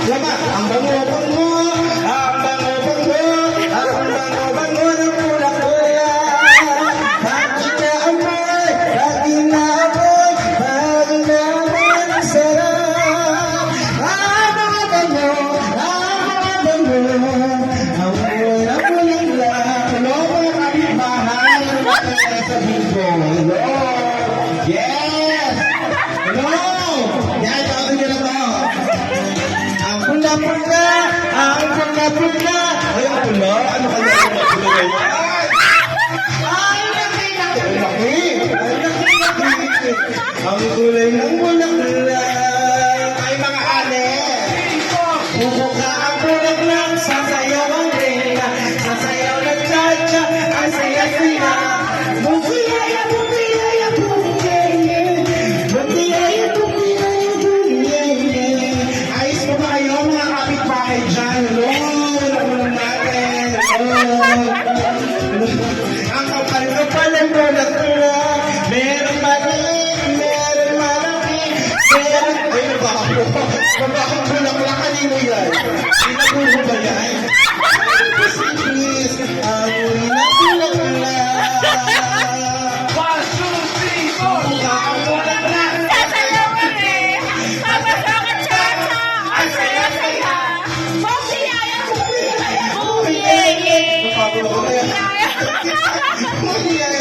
Lama, ang bango-bango, ang bango-bango, ang bango-bango ng pula-pula. Lagi na amoy, lagi na amoy, lagi na amoy ng sarap. Ang mga bango, ang mga bango, ang amoy na pula-pula. Hello, mga kapitbahay, ano ba kaya sabihin ko? Hello, yes! Hello! Yan, tawag nyo na to. Ang pula-pula, ang pula-pula. Ay, ang pula? Ano kaya ang pula-pula na yan? Ay, laki! Ay, laki! Ang kulay ng pula-pula. Ay, mga ane. Bubuka ang pula-pula, sasayaw ang reyna, sasayaw ng cha-cha, ang saya-saya. Bukiyaya, bukiyaya, bukiyaya. Bukiyaya, bukiyaya, bukiyaya. Ayos mo ba kayo mga kapitbahay dyan? Hello, nakulang natin. Hello. Ang kapal-kapal ng pula-pula. Meron maliit, meron malaki, meron... Ay, nabaho. Nabahong pula-pula, kanino yan? Sinagulo ba yan? Please, amoy na pula-pula. Ang pula-pula. Sasayawan eh! Sasayaw ka cha-cha! Ang saya-saya! Bukiyaya, bukiyaya, bukiyaya! Bukiyaya.